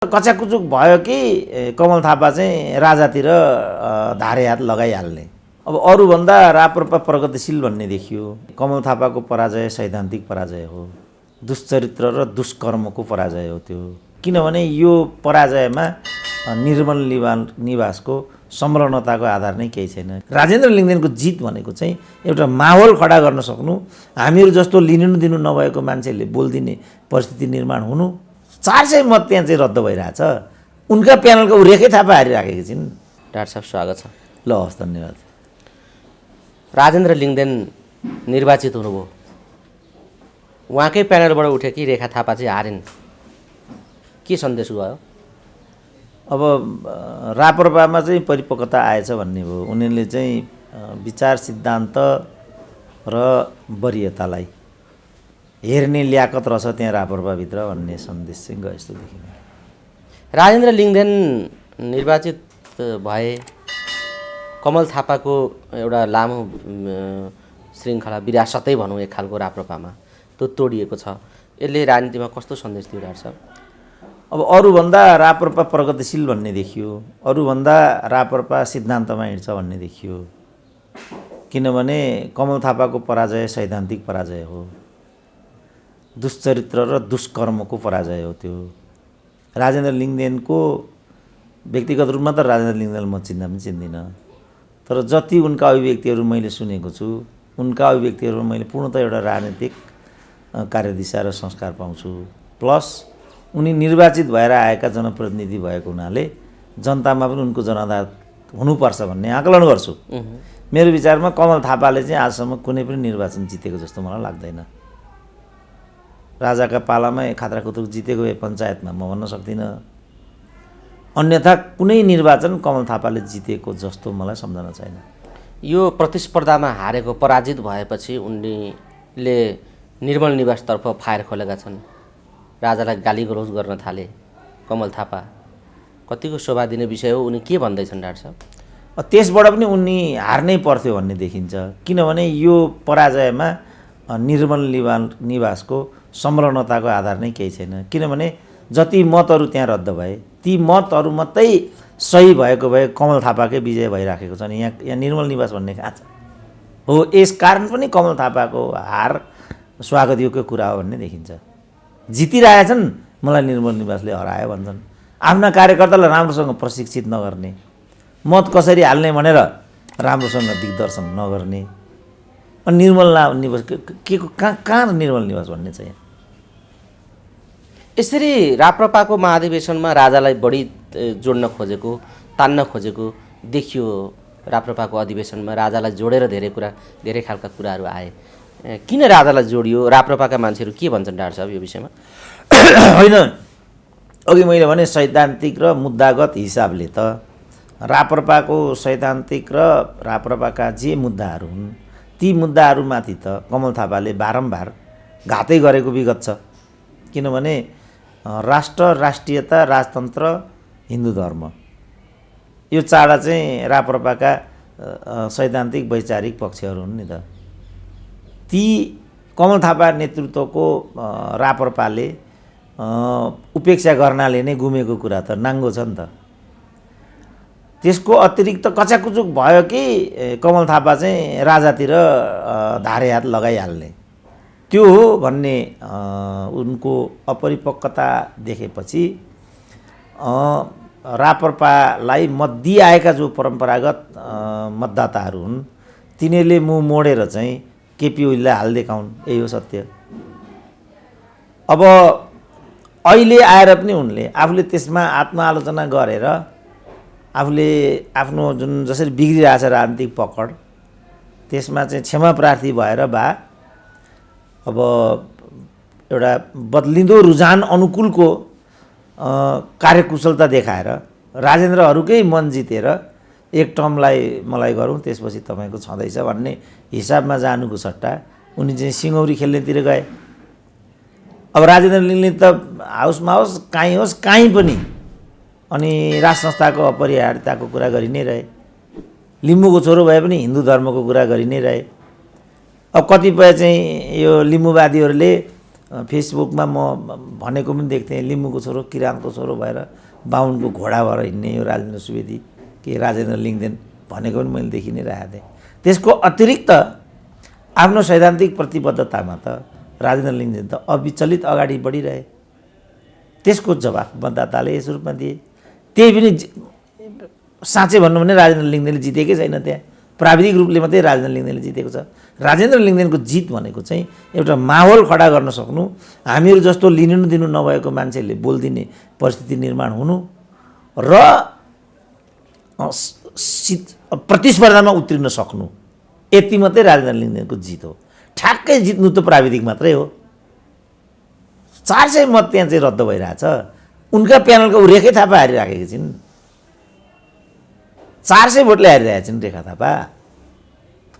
कच्याकुचुक भयो कि कमल थापा चाहिँ राजातिर धारे हात लगाइहाल्ने। अब अरूभन्दा राप्रपा प्रगतिशील भन्ने देखियो। कमल थापाको पराजय सैद्धान्तिक पराजय हो, दुश्चरित्र र दुष्कर्मको पराजय हो त्यो। किनभने यो पराजयमा निर्मल निवासको संलग्नताको आधार नै केही छैन। राजेन्द्र लिङ्गदेनको जित भनेको चाहिँ एउटा माहौल खडा गर्न सक्नु, हामीहरू जस्तो लिनु दिनु नभएको मान्छेहरूले बोलिदिने परिस्थिति निर्माण हुनु। 400 मत त्यहाँ चाहिँ रद्द भइरहेछ। उनका प्यानलका रेखै थापा हारिराखेकी छिन्। डाक्टर साहब स्वागत छ। ल हस्, धन्यवाद। राजेन्द्र लिङ्गदेन निर्वाचित हुनुभयो, उहाँकै प्यानलबाट उठे कि रेखा थापा चाहिँ हारिन्, के सन्देश गयो? अब राप्रपामा चाहिँ परिपक्वता आएछ भन्ने भयो। उनीहरूले चाहिँ विचार सिद्धान्त र वरियतालाई हेर्ने ल्याकत रहेछ त्यहाँ राप्रपाभित्र भन्ने सन्देश चाहिँ गयो जस्तो देखिन्छ। राजेन्द्र लिङ्गदेन निर्वाचित भए, कमल थापाको एउटा लामो श्रृङ्खला विरासतै भनौँ एक खालको राप्रपामा त्यो तोडिएको छ। यसले राजनीतिमा कस्तो सन्देश दियो डाक्टर साहब? अब अरूभन्दा राप्रपा प्रगतिशील भन्ने देखियो, अरूभन्दा राप्रपा सिद्धान्तमा हिँड्छ भन्ने देखियो। किनभने कमल थापाको पराजय सैद्धान्तिक पराजय हो, दुश्चरित्र र दुष्कर्मको पराजय हो त्यो। राजेन्द्र लिङ्गदेनको व्यक्तिगत रूपमा त राजेन्द्र लिङ्गदेन म चिन्दा पनि चिन्दिनँ, तर जति उनका अभिव्यक्तिहरू मैले सुनेको छु, उनका अभिव्यक्तिहरूमा मैले पूर्णतः एउटा राजनीतिक कार्यदिशा र संस्कार पाउँछु। प्लस उनी निर्वाचित भएर आएका जनप्रतिनिधि भएको हुनाले जनतामा पनि उनको जनाधार हुनुपर्छ भन्ने आकलन गर्छु। मेरो विचारमा कमल थापाले चाहिँ आजसम्म कुनै पनि निर्वाचन जितेको जस्तो मलाई लाग्दैन। राजाका पालामा खात्राखुत्रुक जितेको भए पञ्चायतमा म भन्न सक्दिनँ, अन्यथा कुनै निर्वाचन कमल थापाले जितेको जस्तो मलाई सम्झना छैन। यो प्रतिस्पर्धामा हारेको पराजित भएपछि उनले निर्मल निवासतर्फ फायर खोलेका छन्, राजालाई गाली गलौज गर्न थाले। कमल थापा कतिको शोभा दिने विषय हो, उनी के भन्दैछन् डाक्टर साहब? त्यसबाट पनि उनी हार्नै पर्थ्यो भन्ने देखिन्छ। किनभने यो पराजयमा निर्मल निवासको संलग्नताको आधार नै केही छैन। किनभने जति मतहरू त्यहाँ रद्द भए ती मतहरू मात्रै सही भएको भए कमल थापाकै विजय भइराखेको छ नि। यहाँ निर्मल निवास भन्ने कहाँ छ हो? यस कारण पनि कमल थापाको हार स्वागतयोग्य कुरा हो भन्ने देखिन्छ। जितिरहेछन्, मलाई निर्मल निवासले हरायो भन्छन्। आफ्ना कार्यकर्तालाई राम्रोसँग प्रशिक्षित नगर्ने, मत कसरी हाल्ने भनेर राम्रोसँग दिग्दर्शन नगर्ने, अनि निर्मल निवास के कहाँ निर्मल निवास भन्ने छ यहाँ? यसरी राप्रपाको महाधिवेशनमा राजालाई बढी जोड्न खोजेको, तान्न खोजेको देखियो। राप्रपाको अधिवेशनमा राजालाई जोडेर धेरै खालका कुराहरू आए। किन राजालाई जोडियो? राप्रपाका मान्छेहरू के भन्छन् डाक्टर साहब यो विषयमा? होइन, अघि मैले भने सैद्धान्तिक र मुद्दागत हिसाबले त राप्रपाको सैद्धान्तिक र राप्रपाका जे मुद्दाहरू हुन् ती मुद्दाहरूमाथि त कमल थापाले बारम्बार घातै गरेको विगत छ। किनभने राष्ट्र, राष्ट्रियता, राजतन्त्र, हिन्दू धर्म यो चाडा चाहिँ राप्रपाका सैद्धान्तिक वैचारिक पक्षहरू हुन् नि त। ती कमल थापा नेतृत्वको राप्रपाले उपेक्षा गर्नाले नै गुमेको कुरा त नाङ्गो छ नि त। त्यसको अतिरिक्त कच्याकुचुक भयो कि कमल थापा चाहिँ राजातिर धारे हात लगाइहाल्ने, त्यो हो भन्ने उनको अपरिपक्वता देखेपछि राप्रपालाई मत दिइआएका जो परम्परागत मतदाताहरू हुन् तिनीहरूले मुख मोडेर चाहिँ केपी ओलीलाई हाल देखाउन्। यही हो सत्य। अब अहिले आएर पनि उनले आफूले त्यसमा आत्मआलोचना गरेर आफूले आफ्नो जुन जसरी बिग्रिरहेछ राजनीतिक पकड त्यसमा चाहिँ क्षमा प्रार्थी भएर अब एउटा बदलिँदो रुझान अनुकूलको कार्यकुशलता देखाएर राजेन्द्रहरूकै मन जितेर एक टर्मलाई मलाई गरौँ त्यसपछि तपाईँको छँदैछ भन्ने हिसाबमा जानुको सट्टा उनी चाहिँ सिङौरी खेल्नेतिर गए। अब राजेन्द्र लिङ्गदेन त हाउसमा होस् कहीँ पनि अनि राज संस्थाको अपरिहार्यताको कुरा गरि नै रहे। लिम्बूको छोरो भए पनि हिन्दू धर्मको कुरा गरि नै रहे। अब कतिपय चाहिँ यो लिम्बूवादीहरूले फेसबुकमा म भनेको पनि देख्थेँ, लिम्बूको छोरो किराँतको छोरो भएर बाहुनको घोडा भएर हिँड्ने यो राजेन्द्र सुवेदी के राजेन्द्र लिङ्गदेन भनेको पनि मैले देखि नै राखेको थिएँ। त्यसको अतिरिक्त आफ्नो सैद्धान्तिक प्रतिबद्धतामा त राजेन्द्र लिङ्गदेन त अविचलित अगाडि बढिरहे। त्यसको जवाफ मतदाताले यस रूपमा दिए। त्यही पनि साँच्चै भन्नु भने राजेन्द्र लिङ्गदेनले जितेकै छैन, त्यहाँ प्राविधिक रूपले मात्रै राजेन्द्र लिङ्गदेनले जितेको छ। राजेन्द्र लिङ्गदेनको जित भनेको चाहिँ एउटा माहौल खडा गर्न सक्नु, हामीहरू जस्तो लिनु दिनु नभएको मान्छेहरूले बोलिदिने परिस्थिति निर्माण हुनु र प्रतिस्पर्धामा उत्रिन सक्नु, यति मात्रै राजेन्द्र लिङ्गदेनको जित हो। ठ्याक्कै जित्नु त प्राविधिक मात्रै हो। 400 मत त्यहाँ चाहिँ रद्द भइरहेछ। उनका प्यानलका ऊ रेखा थापा हारिराखेकी छिन्, 400 भोटले हारिरहेका छिन् रेखा थापा।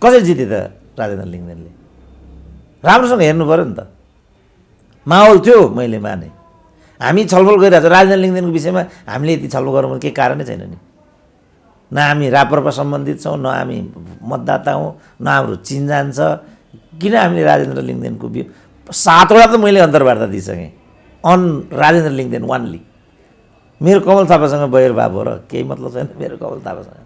कसरी जिते त राजेन्द्र लिङ्गदेनले? राम्रोसँग हेर्नु पऱ्यो नि त। माहौल थियो, मैले माने। हामी छलफल गरिरहेको छ राजेन्द्र लिङ्गदेनको विषयमा, हामीले यति छलफल गर्नु केही कारणै छैन नि। न हामी राप्रपा सम्बन्धित छौँ, न हामी मतदाता हौँ, न हाम्रो चिन्जान छ। किन हामीले राजेन्द्र लिङ्गदेनको 7वटा त मैले अन्तर्वार्ता दिइसकेँ अन राजेन्द्र लिङ्गदेन वानली। मेरो कमल थापासँग बहिर्भाव हो र केही मतलब छैन मेरो कमल थापासँग।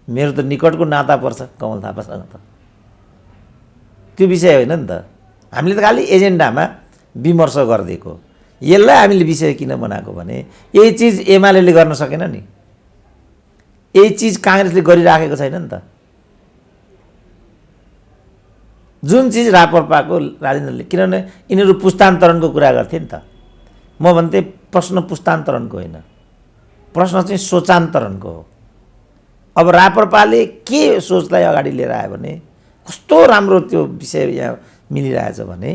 मेरो त निकटको नाता पर्छ कमल थापासँग त, त्यो विषय होइन नि त। हामीले त खालि एजेन्डामा विमर्श गरिदिएको। यसलाई हामीले विषय किन बनाएको भने यही चिज एमाले गर्न सकेन नि, यही चिज काङ्ग्रेसले गरिराखेको छैन नि त। जुन चिज राप्रपाको राजेन्द्रले, किनभने यिनीहरू पुस्तान्तरणको कुरा गर्थे नि त। म भन्थेँ प्रश्न पुस्तान्तरणको होइन, प्रश्न चाहिँ सोचान्तरणको हो। अब राप्रपाले के सोचलाई अगाडि लिएर आयो भने कस्तो राम्रो त्यो विषय यहाँ मिलिरहेछ भने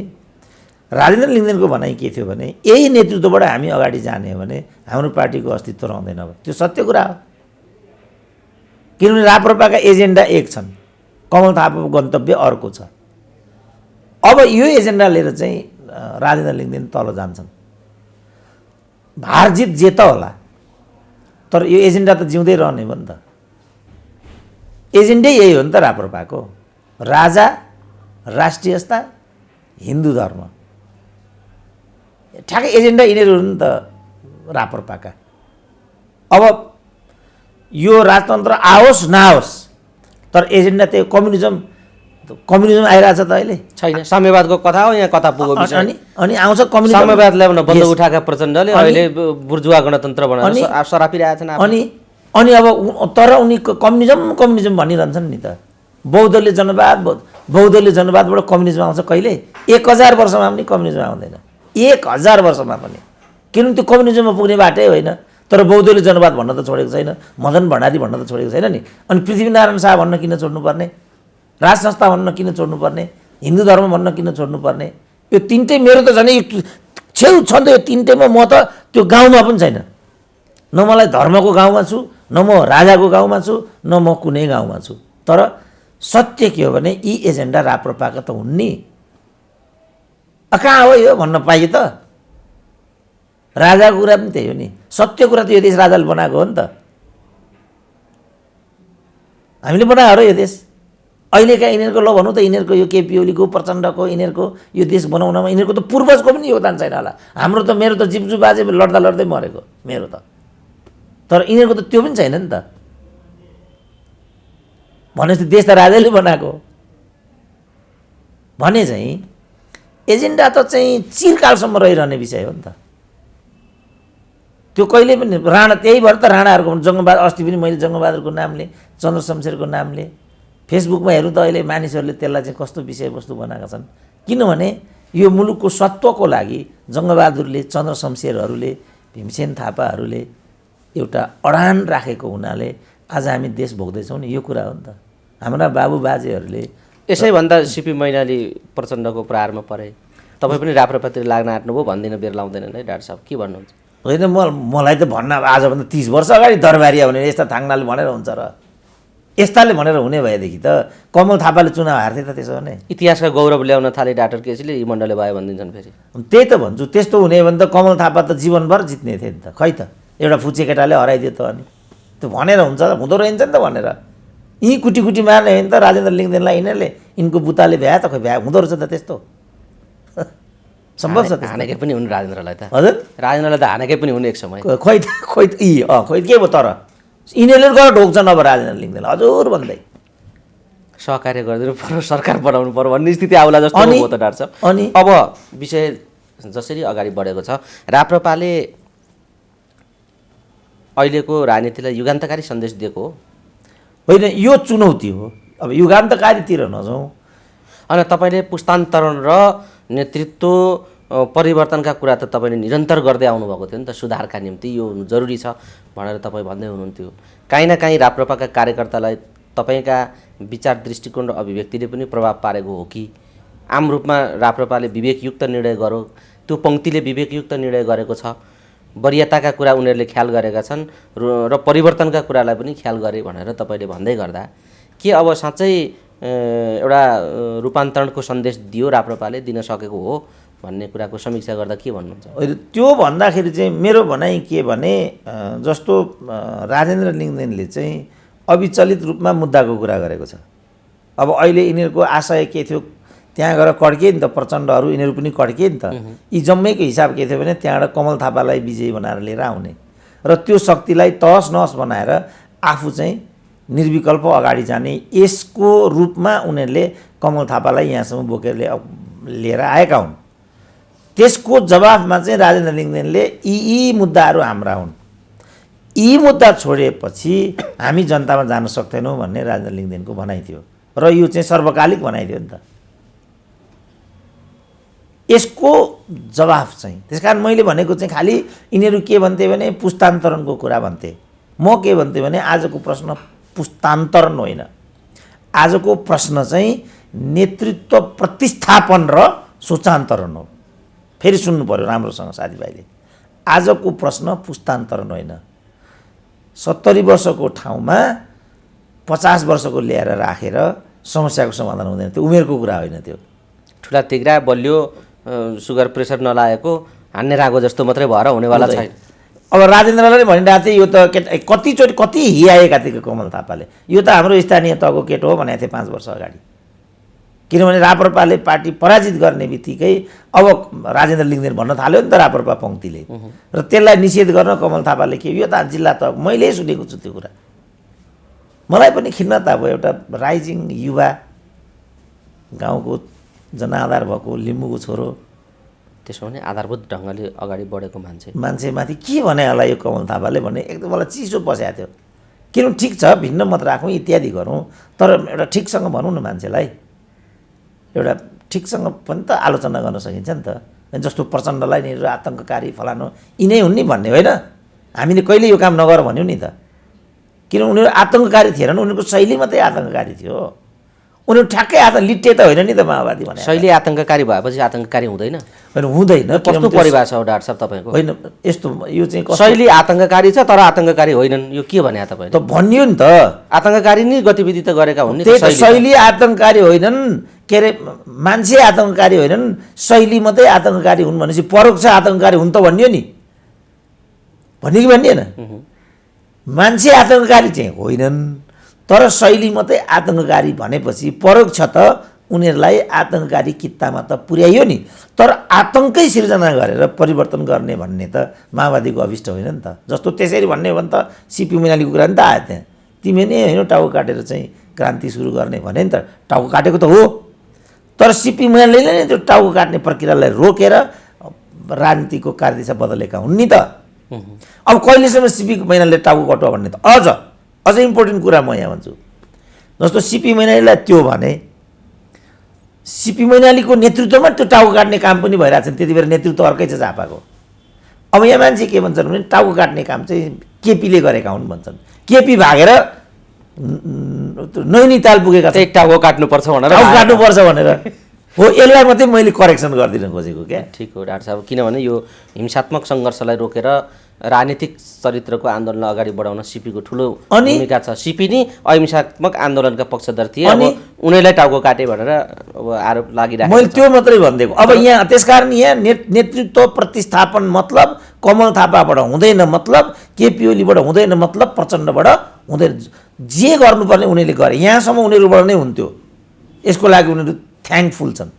राजेन्द्र लिङ्गदेनको भनाइ के थियो भने यही नेतृत्वबाट हामी अगाडि जाने हो भने हाम्रो पार्टीको अस्तित्व रहँदैन। त्यो सत्य कुरा हो, किनभने राप्रपाका एजेन्डा एक छन्, कमल थापाको गन्तव्य अर्को छ। अब यो एजेन्डा लिएर चाहिँ राजेन्द्र लिङ्गदेन तल जान्छन्। हार जित जे त होला, तर यो एजेन्डा त जिउँदै रहने हो नि त। एजेन्डै यही हो नि त राप्रपाको, राजा, राष्ट्रियता, हिन्दू धर्म, ठ्याक्कै एजेन्डा यिनीहरू हो नि त राप्रपाका। अब यो राजतन्त्र आओस् नआओस्, तर एजेन्डा त्यही कम्युनिजम आइरहेछ त अहिले छैन। साम्यवादको कथा हो यहाँ, कता पुगो विषय। अनि आउँछ कम्युनिजम, साम्यवाद ल्याउन बन्द उठाएका प्रचण्डले अहिले बुर्जुवा गणतन्त्र बनाएर सरापिरहेछन्। अनि अब तर उनी कम्युनिजम भनिरहन्छन् नि त। बौद्धले जनवादबाट कम्युनिजम आउँछ कहिले? 1000 वर्षमा पनि कम्युनिजम आउँदैन, 1000 वर्षमा पनि। किनभने त्यो कम्युनिजममा पुग्ने बाटै होइन। तर बौद्धले जनवाद भन्न त छोडेको छैन, मदन भण्डारी भन्न त छोडेको छैन नि। अनि पृथ्वीनारायण शाह भन्न किन छोड्नुपर्ने? राज संस्था भन्न किन छोड्नुपर्ने? हिन्दू धर्म भन्न किन छोड्नुपर्ने? यो तिनटै मेरो त झन् छेउ छ नि त। यो तिनटैमा म त त्यो गाउँमा पनि छैन। न मलाई धर्मको गाउँमा छु, न म राजाको गाउँमा छु, न म कुनै गाउँमा छु। तर सत्य के हो भने यी एजेन्डा राप्रपाका त हुन् नि। कहाँ हो यो भन्न पाइयो त? राजाको कुरा पनि त्यही हो नि। सत्य कुरा त यो देश राजाले बनाएको हो नि त, हामीले बनायो र यो देश। अहिलेका यिनीहरूको ल भनौँ त, यिनीहरूको यो केपी ओलीको, प्रचण्डको, यिनीहरूको यो देश बनाउनमा यिनीहरूको त पूर्वजको पनि योगदान छैन होला। हाम्रो त, मेरो त जिब्जु बाजे लड्दा लड्दै मरेको मेरो त, तर यिनीहरूको त त्यो पनि छैन नि त। भनेपछि देश त राजाले बनाएको भने चाहिँ एजेन्डा त चाहिँ चिरकालसम्म रहिरहने विषय हो नि त। त्यो कहिले पनि राणा, त्यही भएर त राणाहरूको जङ्गबहादुर, अस्ति पनि मैले जङ्गबहादुरको नामले, चन्द्र शमशेरको नामले फेसबुकमा हेर्नु त अहिले मानिसहरूले त्यसलाई चाहिँ कस्तो विषयवस्तु बनाएका छन्। किनभने यो मुलुकको सत्वको लागि जङ्गबहादुरले, चन्द्र शमशेरहरूले, भीमसेन थापाहरूले एउटा अडान राखेको हुनाले आज हामी देश भोग्दैछौँ नि। यो कुरा हो नि त। हाम्रा बाबुबाजेहरूले यसैभन्दा सिपी मैनाली प्रचण्डको प्रहारमा परे, तपाईँ पनि राप्रपातिर लाग्न आँट्नुभयो भन्दिनँ, बेर लाउँदैनन् है डाक्टर साहब, के भन्नुहुन्छ? होइन, मलाई त भन्न आजभन्दा 30 वर्ष अगाडि दरबारिया भने यस्ता थाङ्नाले भनेर हुन्छ र? यस्ताले भनेर हुने भएदेखि त कमल थापाले चुनाव हार्थे त त्यसो भने। इतिहासका गौरव ल्याउन थाले डाक्टर केसीले यी मण्डले भयो भनिदिन्छन् फेरि। त्यही त भन्छु, त्यस्तो हुने भने त कमल थापा त जीवनभर जित्ने थिए नि त। खै त एउटा फुचे केटाले हराइदियो त। अनि त्यो भनेर हुन्छ त? हुँदो रहन्छ नि त भनेर। यी कुटी कुटी मार्ने हो नि त राजेन्द्र लिङ्गदेनलाई यिनीहरूले, यिनको बुताले भ्या त, खै भ्या हुँदो रहेछ त त्यस्तो। सम्भव छ त्यस्तो? हानेकै पनि हुन् राजेन्द्रलाई त, हजुर राजेन्द्रलाई त हानेकै पनि हुन् एक समय। खोइ खोइ के भयो तर यिनीहरूले गरेर ढोक्छन् अब राजेन्द्र लिङ्गदेन हजुर भन्दै। सहकार्य गरिदिनु पर्यो, सरकार बनाउनु पर्यो भन्ने स्थिति आउला जस्तो हो त डाक्टर साहब। अनि अब विषय जसरी अगाडि बढेको छ, राप्रपाले अहिलेको राजनीतिलाई युगान्तकारी सन्देश दिएको हो? होइन, यो चुनौती हो। अब युगान्तकारीतिर नजाउँ। अनि तपाईँले पुस्तान्तरण र नेतृत्व परिवर्तनका कुरा त तपाईँले निरन्तर गर्दै आउनुभएको थियो नि त, सुधारका निम्ति यो हुनु जरुरी छ भनेर तपाईँ भन्दै हुनुहुन्थ्यो। काहीँ न काहीँ राप्रपाका कार्यकर्तालाई तपाईँका विचार, दृष्टिकोण र अभिव्यक्तिले पनि प्रभाव पारेको हो कि आम रूपमा राप्रपाले विवेकयुक्त निर्णय गरो, त्यो पङ्क्तिले विवेकयुक्त निर्णय गरेको छ, वरियताका कुरा उनीहरूले ख्याल गरेका छन् र परिवर्तनका कुरालाई पनि ख्याल गरे भनेर तपाईँले भन्दै गर्दा के अब साँच्चै एउटा रूपान्तरणको सन्देश दियो राप्रपाले, दिन सकेको हो भन्ने कुराको समीक्षा गर्दा के भन्नुहुन्छ? होइन, त्यो भन्दाखेरि चाहिँ मेरो भनाइ के भने जस्तो राजेन्द्र लिङ्गदेनले चाहिँ अविचलित रूपमा मुद्दाको कुरा गरेको छ। अब अहिले यिनीहरूको आशय के थियो, त्यहाँ गएर कड्किए नि त प्रचण्डहरू, यिनीहरू पनि कड्किए नि त। यी जम्मैको हिसाब के थियो भने त्यहाँबाट कमल थापालाई विजयी बनाएर लिएर आउने र त्यो शक्तिलाई तहस नहस बनाएर आफू चाहिँ निर्विकल्प अगाडि जाने, यसको रूपमा उनीहरूले कमल थापालाई यहाँसम्म बोकेर लिएर आएका हुन्। त्यसको जवाफमा चाहिँ राजेन्द्र लिङ्गदेनले यी मुद्दाहरू हाम्रा हुन्, यी मुद्दा छोडेपछि हामी जनतामा जान सक्दैनौँ भन्ने राजेन्द्र लिङ्गदेनको भनाइ थियो र यो चाहिँ सर्वकालिक भनाइ थियो नि त। यसको जवाफ चाहिँ त्यसकारण मैले भनेको चाहिँ खालि यिनीहरू के भन्थे भने पुस्तान्तरणको कुरा भन्थे, म के भन्थे भने आजको प्रश्न पुस्तान्तरण होइन, आजको प्रश्न चाहिँ नेतृत्व प्रतिस्थापन र सूचान्तरण हो। फेरि सुन्नु पर्यो राम्रोसँग साथीभाइले, आजको प्रश्न पुस्तान्तरण होइन। 70 वर्षको ठाउँमा 50 वर्षको ल्याएर राखेर समस्याको समाधान हुँदैन, त्यो उमेरको कुरा होइन। त्यो ठुला तिग्रा बलियो सुगर प्रेसर नलागेको हान्ने रागो जस्तो मात्रै भएर हुनेवाला छैन। अब राजेन्द्रले भनिरहेको थियो यो त कतिचोटि कति हियाएका थिए कमल थापाले, यो त हाम्रो स्थानीय तहको केटो हो भनेको थिए 5 वर्ष अगाडि। किनभने राप्रपाले पार्टी पराजित गर्ने बित्तिकै अब राजेन्द्र लिङ्गदेन भन्न थाल्यो नि त राप्रपा पङ्क्तिले, र त्यसलाई निषेध गर्न कमल थापाले के यो त जिल्ला तह, मैले सुनेको छु त्यो कुरा। मलाई पनि खिन्नता भयो, एउटा राइजिङ युवा गाउँको जनआधार भएको लिम्बूको छोरो, त्यसो भने आधारभूत ढङ्गले अगाडि बढेको मान्छेमाथि के भने होला यो कमल थापाले भन्ने एकदम मलाई चिसो पसेको थियो। किनभने ठिक छ भिन्न मत राखौँ इत्यादि गरौँ, तर एउटा ठिकसँग भनौँ न मान्छेलाई, एउटा ठिकसँग पनि त आलोचना गर्न सकिन्छ नि त। जस्तो प्रचण्डलाई नि आतङ्ककारी फलानु यिनै हुन् नि भन्ने होइन, हामीले कहिले यो काम नगर भन्यौँ नि त। किन उनीहरू आतङ्ककारी थिएनन्, उनीहरूको शैली मात्रै आतङ्ककारी थियो। उनीहरू ठ्याक्कै लिट्टे त होइन नि त माओवादी भने। शैली आतङ्ककारी भएपछि आतङ्ककारी हुँदैन? होइन, हुँदैन। कस्तो परिभाषा हो डाक्टर साहब तपाईँको? होइन, यस्तो यो चाहिँ शैली आतङ्ककारी छ तर आतङ्ककारी होइनन्, यो के भने तपाईँले? त भनियो नि त, आतङ्ककारी नै गतिविधि त गरेका हुन् नि। त्यही त, शैली आतङ्ककारी होइनन्, के अरे मान्छे आतङ्ककारी होइनन्, शैली मात्रै आतङ्ककारी हुन् भनेपछि परोक्ष आतङ्ककारी हुन् त भनियो नि, भन्यो कि भनिएन? मान्छे आतङ्ककारी चाहिँ होइनन् तर शैली मात्रै आतङ्ककारी भनेपछि परोक्ष त उनीहरूलाई आतङ्ककारी कित्तामा त पुर्याइयो नि। तर आतङ्कै सिर्जना गरेर परिवर्तन गर्ने भन्ने त माओवादीको अभिष्ट होइन नि त। जस्तो त्यसरी भन्ने हो भने त सिपी मैनालीको कुरा नि त आयो त्यहाँ, तिमी नै होइन टाउको काटेर चाहिँ क्रान्ति सुरु गर्ने भने नि त, टाउको काटेको त हो, तर सिपी मैनालीले नै त्यो टाउको काट्ने प्रक्रियालाई रोकेर राजनीतिको कार्यदिशा बदलेका हुन् नि त। अब कहिलेसम्म सिपी मैनालीले टाउको कटुवा भन्ने त अझ इम्पोर्टेन्ट कुरा म यहाँ भन्छु। जस्तो सिपी मैनालीलाई त्यो भने सिपी मैनालीको नेतृत्वमा त्यो टाउको काट्ने काम पनि भइरहेको छ, त्यति बेला नेतृत्व अर्कै छ झापाको। अब यहाँ मान्छे के भन्छन् भने टाउको काट्ने काम चाहिँ केपीले गरेका हुन् भन्छन्, केपी भागेर नैनीताल पुगेका चाहिँ टाउको काट्नुपर्छ भनेर, टाउको काट्नुपर्छ भनेर हो। यसलाई मात्रै मैले करेक्सन गरिदिन खोजेको क्या। ठिक हो डाक्टर साहब, किनभने यो हिंसात्मक सङ्घर्षलाई रोकेर राजनीतिक चरित्रको आन्दोलन अगाडि बढाउन सिपीको ठुलो भूमिका छ। सिपी नै अहिंसात्मक आन्दोलनका पक्षधर थिए, अब उनीहरूलाई टाउको काटे भनेर अब आरोप लागिरहेको। मैले त्यो मात्रै भनिदिएको। अब यहाँ त्यसकारण यहाँ नेतृत्व प्रतिस्थापन मतलब कमल थापाबाट हुँदैन, मतलब केपी ओलीबाट हुँदैन, मतलब प्रचण्डबाट हुँदैन। जे गर्नुपर्ने उनीहरूले गरे, यहाँसम्म उनीहरूबाट नै हुन्थ्यो। यसको लागि उनीहरू थ्याङ्कफुल छन्,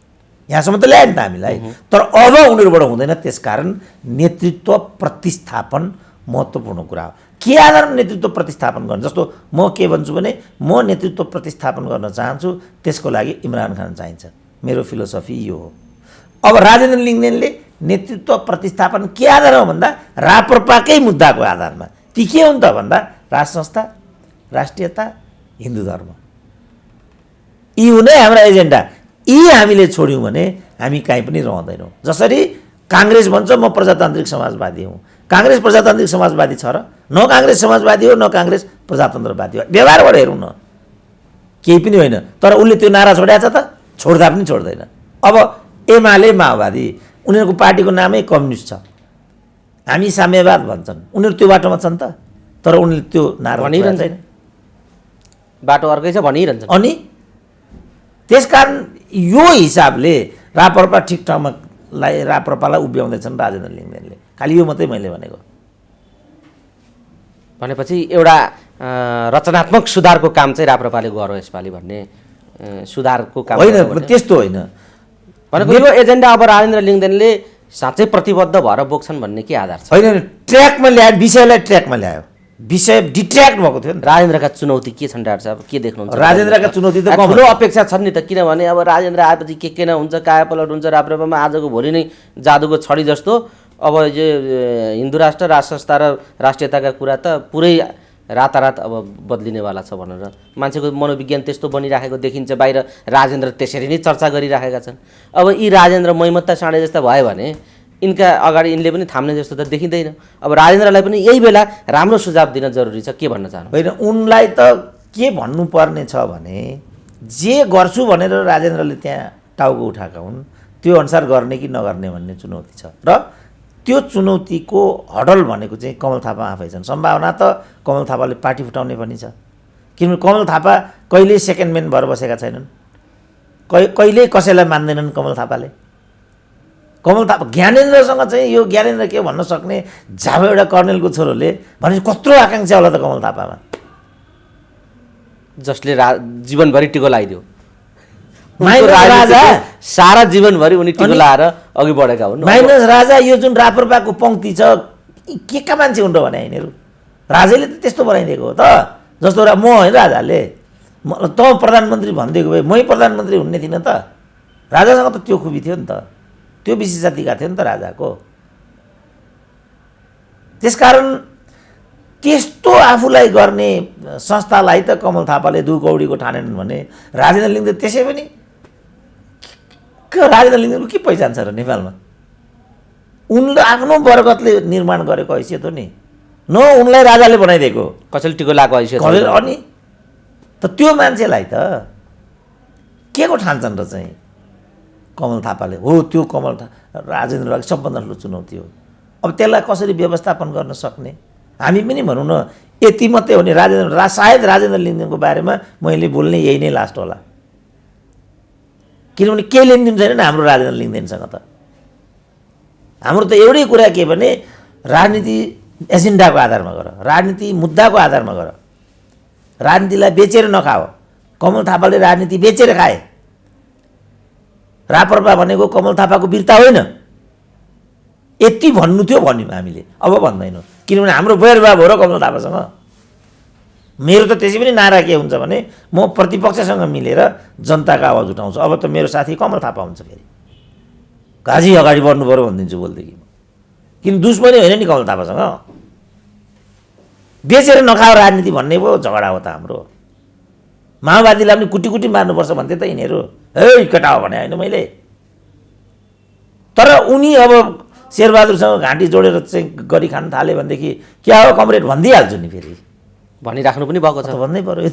यहाँसम्म त ल्यायो नि त हामीलाई। तर अब उनीहरूबाट हुँदैन, त्यसकारण नेतृत्व प्रतिस्थापन महत्त्वपूर्ण कुरा हो। के आधारमा नेतृत्व प्रतिस्थापन गर्ने? जस्तो म के भन्छु भने म नेतृत्व प्रतिस्थापन गर्न चाहन्छु, त्यसको लागि इमरान खान चाहिन्छ, मेरो फिलोसफी यो हो। अब राजेन्द्र लिङ्गदेनले नेतृत्व प्रतिस्थापन के आधारमा भन्दा राप्रपाकै मुद्दाको आधारमा। ती के हुन् त भन्दा राज संस्था, राष्ट्रियता, हिन्दू धर्म, यी हुन् है हाम्रा एजेन्डा। यी हामीले छोड्यौँ भने हामी कहीँ पनि रहँदैनौँ। जसरी काङ्ग्रेस भन्छ म प्रजातान्त्रिक समाजवादी हुँ, काङ्ग्रेस प्रजातान्त्रिक समाजवादी छ र? न काङ्ग्रेस समाजवादी हो, न काङ्ग्रेस प्रजातन्त्रवादी हो। व्यवहारबाट हेरौँ न, केही पनि होइन। तर उसले त्यो नारा छोड्याछ त? छोड्दा पनि छोड्दैन। अब एमाले माओवादी, उनीहरूको पार्टीको नामै कम्युनिस्ट छ, हामी साम्यवाद भन्छन्, उनीहरू त्यो बाटोमा छन् त? तर उनीहरूले त्यो नारा भनिरहन्छ, बाटो अर्कै छ भनिरहन्छ। अनि त्यसकारण यो हिसाबले राप्रपा ठिक ठाउँमा राप्रपालाई उभ्याउँदैछन् राजेन्द्र लिङ्गदेनले। खालि यो मात्रै मैले भनेको। भनेपछि एउटा रचनात्मक सुधारको काम चाहिँ राप्रपाले गर्यो यसपालि भन्ने, सुधारको काम होइन, त्यस्तो होइन भनेको यो एजेन्डा अब राजेन्द्र लिङ्गदेनले साँच्चै प्रतिबद्ध भएर बोक्छन् भन्ने के आधार छ? होइन, ट्र्याकमा ल्यायो, विषयलाई ट्र्याकमा ल्यायो, विषय डिट्र्याक्ट भएको थियो नि त। राजेन्द्रका चुनौती के छन् डाक्टर साहब, के देख्नुहुन्छ? राजेन्द्रका चुनौती त ठुलो अपेक्षा छन् नि त, किनभने अब राजेन्द्र आएपछि के नहुन्छ, कायापलट हुन्छ राप्रपामा, आजको भोलि नै जादुको छडी जस्तो। अब यो हिन्दू राष्ट्र, राज संस्था र राष्ट्रियताका कुरा त पुरै रातारात अब बदलिनेवाला छ भनेर मान्छेको मनोविज्ञान त्यस्तो बनिराखेको देखिन्छ। बाहिर राजेन्द्र त्यसरी नै चर्चा गरिराखेका छन्। अब यी राजेन्द्र मैमत्ता साँडे जस्ता भयो भने यिनका अगाडि यिनले पनि थाम्ने जस्तो त देखिँदैन। अब राजेन्द्रलाई पनि यही बेला राम्रो सुझाव दिन जरुरी छ। के भन्न चाहनु? होइन, उनलाई त के भन्नुपर्ने छ भने जे गर्छु भनेर राजेन्द्रले त्यहाँ टाउको उठाएका हुन्, त्यो अनुसार गर्ने कि नगर्ने भन्ने चुनौती छ। र त्यो चुनौतीको हडल भनेको चाहिँ कमल थापा आफै छन्। सम्भावना त कमल थापाले पार्टी फुटाउने पनि छ, किनभने कमल थापा कहिल्यै सेकेन्ड म्यान भएर बसेका छैनन्, कहिल्यै कसैलाई मान्दैनन् कमल थापाले। कमल थापा ज्ञानेन्द्रसँग चाहिँ यो ज्ञानेन्द्र के भन्न सक्ने झाबा एउटा कर्नेलको छोरोले भनेपछि कत्रो आकाङ्क्षा होला त कमल थापामा, जसले जीवनभरि टिको लगाइदियो। माइनस राजा सारा जीवनभरि उनी टिको लाएर अघि बढेका हुन्। माइनस राजा यो जुन राप्रपाको पङ्क्ति छ, के का मान्छे हुन् र भने यिनीहरू? राजाले त त्यस्तो बनाइदिएको हो त। जस्तो म होइन, राजाले त प्रधानमन्त्री भनिदिएको भए मै प्रधानमन्त्री हुने थिइनँ त। राजासँग त त्यो खुबी थियो नि त, त्यो विशेषाधिकार थियो नि त राजाको। त्यसकारण त्यस्तो आफूलाई गर्ने संस्थालाई त कमल थापाले दुकौडीको ठानेनन् भने राजेन्द्र लिङ्गदेन त्यसै पनि राजेन्द्र लिङ्गदेनको के पहिचान छ र नेपालमा? उनले आफ्नो बरगतले निर्माण गरेको हैसियत हो नि, न उनलाई राजाले बनाइदिएको कसैले टिको लगाएको हैसियत। अनि त त्यो मान्छेलाई त के को ठान्छन् र चाहिँ कमल थापाले? हो, त्यो कमल राजेन्द्रलाई सबभन्दा ठुलो चुनौती हो। अब त्यसलाई कसरी व्यवस्थापन गर्न सक्ने? हामी पनि भनौँ न, यति मात्रै हो नि सायद राजेन्द्र लिङ्गदेनको बारेमा मैले बोल्ने यही नै लास्ट होला, किनभने के लेनदेन छैन नि हाम्रो राजेन्द्र लिङ्गदेनसँग त। हाम्रो त एउटै कुरा के भने राजनीति एजेन्डाको आधारमा गर, राजनीति मुद्दाको आधारमा गर, राजनीतिलाई बेचेर नखाओ। कमल थापाले राजनीति बेचेर खाए। राप्रपा भनेको कमल थापाको वीरता होइन, यति भन्नु थियो भन्यौँ हामीले, अब भन्दैनौँ, किनभने हाम्रो बैरभाव हो र कमल थापासँग। मेरो त त्यसै पनि नारा के हुन्छ भने म प्रतिपक्षसँग मिलेर जनताको आवाज उठाउँछु। अब त मेरो साथी कमल थापा हुन्छ, फेरि घाँसी अगाडि बढ्नु पऱ्यो भनिदिन्छु भोलिदेखि, किन दुश्मनी होइन नि कमल थापासँग। बेचेर नखाओ राजनीति भन्ने पो झगडा हो त हाम्रो। माओवादीलाई पनि कुटी कुटी मार्नुपर्छ भन्थे त यिनीहरू, हे केटा हो भने होइन मैले। तर उनी अब शेरबहादुरसँग घाँटी जोडेर चाहिँ गरी खान थाल्यो भनेदेखि क्या हो कमरेड भनिदिइहाल्छु नि, फेरि भनिराख्नु पनि भएको छ, भन्नै पऱ्यो।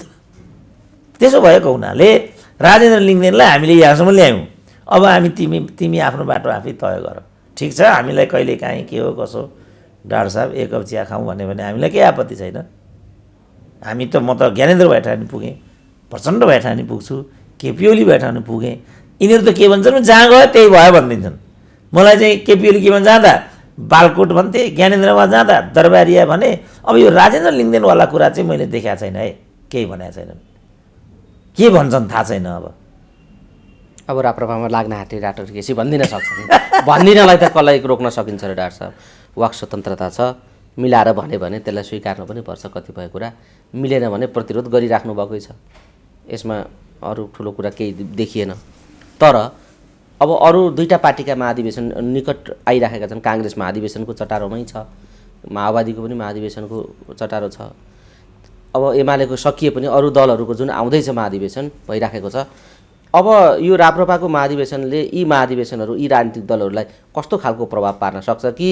त्यसो भएको हुनाले राजेन्द्र लिङ्गदेनलाई हामीले यहाँसम्म ल्यायौँ। अब हामी तिमी आफ्नो बाटो आफै तय गर, ठिक छ। हामीलाई कहिले काहीँ के हो कसो डाक्टर साहब एक कप चिया खाउँ भन्यो भने हामीलाई केही आपत्ति छैन। हामी त म त ज्ञानेन्द्र भएठानी पुगेँ, प्रचण्ड भएठानी पुग्छु, केपी ओली भएठानी पुगेँ। यिनीहरू त के भन्छन्, जहाँ गयो त्यही भयो भनिदिन्छन्। मलाई चाहिँ केपी ओली केमा जाँदा बालकोट भन्थे, ज्ञानेन्द्रमा जाँदा दरबारिया भने। अब यो राजेन्द्र लिङ्गदेनवाला कुरा चाहिँ मैले देखाएको छैन है, केही भनेको छैनन्। के भन्छन् थाहा छैन। अब अब राप्रपामा लाग्न आँटे डाक्टर केसी भनिदिन सक्छ नि भन्दिनलाई त कसलाई रोक्न सकिन्छ र डाक्टर साहब वाक स्वतन्त्रता छ मिलाएर भने त्यसलाई स्वीकार्नु पनि पर्छ कतिपय कुरा मिलेन भने प्रतिरोध गरिराख्नु भएकै छ यसमा अरू ठुलो कुरा केही देखिएन तर अब अरू दुईटा पार्टीका महाधिवेशन निकट आइराखेका छन् काङ्ग्रेस महाधिवेशनको चटारोमै छ माओवादीको पनि महाधिवेशनको चटारो छ अब एमालेको सकिए पनि अरू दलहरूको जुन आउँदैछ महाधिवेशन भइराखेको छ अब यो राप्रपाको महाधिवेशनले यी महाधिवेशनहरू यी राजनीतिक दलहरूलाई कस्तो खालको प्रभाव पार्न सक्छ कि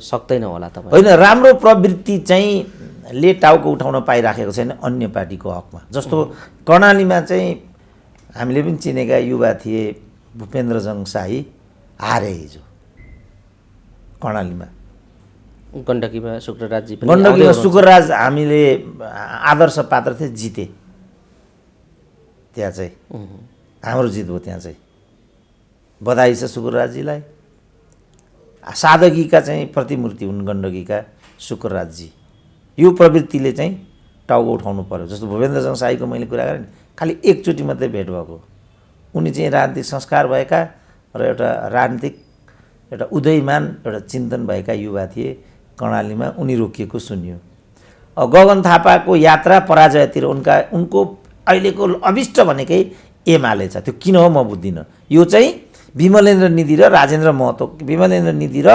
सक्दैन होला तपाईँ होइन राम्रो प्रवृत्ति चाहिँ ले टाउको उठाउन पाइराखेको छैन अन्य पार्टीको हकमा जस्तो कर्णालीमा चाहिँ हामीले पनि चिनेका युवा थिए भूपेन्द्रजङ शाही हारे हिजो कर्णालीमा गण्डकीमा शुक्रराजजी पनि गण्डकीमा शुक्रराज हामीले आदर्श पात्र थिए जिते त्यहाँ चाहिँ हाम्रो जित भयो त्यहाँ चाहिँ बधाई छ शुक्रराजजीलाई सादगीका चाहिँ प्रतिमूर्ति हुन् गण्डकीका शुक्रराजजी यो प्रवृत्तिले चाहिँ टाउको उठाउनु पर्यो जस्तो भूपेन्द्रजङ शाहीको मैले कुरा गरेँ नि खालि एकचोटि मात्रै भेट भएको उनी चाहिँ राजनीतिक संस्कार भएका र एउटा राजनीतिक एउटा उदयमान एउटा चिन्तन भएका युवा थिए कर्णालीमा उनी रोकिएको सुनियो गगन थापाको यात्रा पराजयतिर उनको अहिलेको अभिष्ट भनेकै एमाले छ त्यो किन हो म बुझ्दिनँ यो चाहिँ विमलेन्द्र निधि र राजेन्द्र महतो विमलेन्द्र निधि र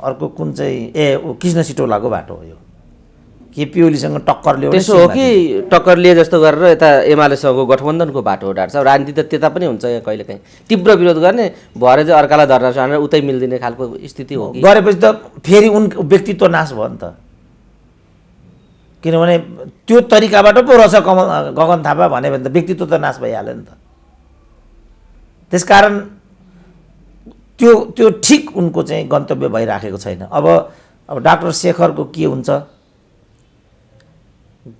अर्को कुन चाहिँ कृष्ण सिटौलाको बाटो हो यो केपी ओलीसँग टक्कर ल्याउने त्यसो हो कि टक्कर लिए जस्तो गरेर यता एमालेसँगको गठबन्धनको बाटो हो डाक्टर साहब राजनीति त त्यता पनि हुन्छ यहाँ कहिलेकाहीँ तीव्र विरोध गर्ने भएर चाहिँ अर्कालाई धर्ना चाहेर उतै मिल्दिने खालको स्थिति हो कि गरेपछि त फेरि उनको व्यक्तित्व नाश भयो नि त किनभने त्यो तरिकाबाट पो रहेछ गगन थापा भन्यो भने त व्यक्तित्व त नाश भइहाल्यो नि त त्यसकारण त्यो ठिक उनको चाहिँ गन्तव्य भइराखेको छैन अब डाक्टर शेखरको के हुन्छ